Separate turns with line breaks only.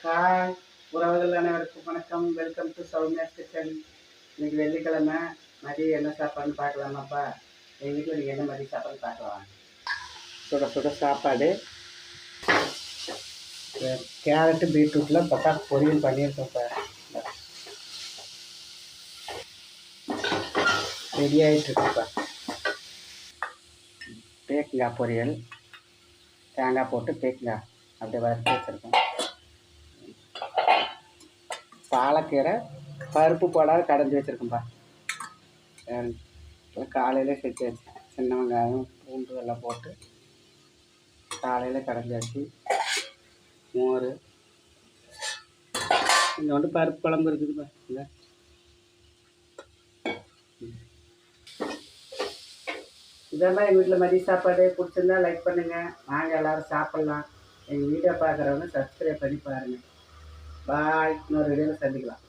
Hi உறவுகள் அனைவருக்கும் வணக்கம். Welcome to Soumya's kitchen. இன்னைக்கு வெள்ளிக்கிழமை. மதியம் என்ன சாப்பாடுன்னு பார்க்கலாமாப்பா? எங்கள் வீட்டில் நீங்கள் என்ன மதியம் சாப்பாடு பார்க்கலாம். சுட சுட சாப்பாடு, கேரட்டு பீட்ரூட்டில் பட்டாசு பொரியல் பண்ணியிருக்கோம்ப்பா. ரெடி ஆகிட்டுருக்குப்பா. பேக்கிங்காய் பொரியல், தேங்காய் போட்டு பேக்கிங்காய் அப்படியே வறுத்து வச்சுருக்கோம். பாலக்கீரை பருப்பு போடாத கடைஞ்சி வச்சுருக்கோம்ப்பா. காலையிலே செஞ்சு வச்சு சின்ன வெங்காயம் பூண்டு எல்லாம் போட்டு காலையில் கடைஞ்சாச்சு. மோர் கொஞ்சோண்டு பருப்பு குழம்பு இருக்குதுப்பா. இல்லை இதெல்லாம் எங்கள் வீட்டில் மதிய சாப்பாடு. பிடிச்சிருந்தா லைக் பண்ணுங்கள். நாங்கள் எல்லோரும் சாப்பிட்லாம். எங்கள் வீடியோ பார்க்குறவங்க சப்ஸ்கிரைப் பண்ணி பாருங்கள். பாய். இன்னொரு வீடியோவில் சந்திக்கலாம்.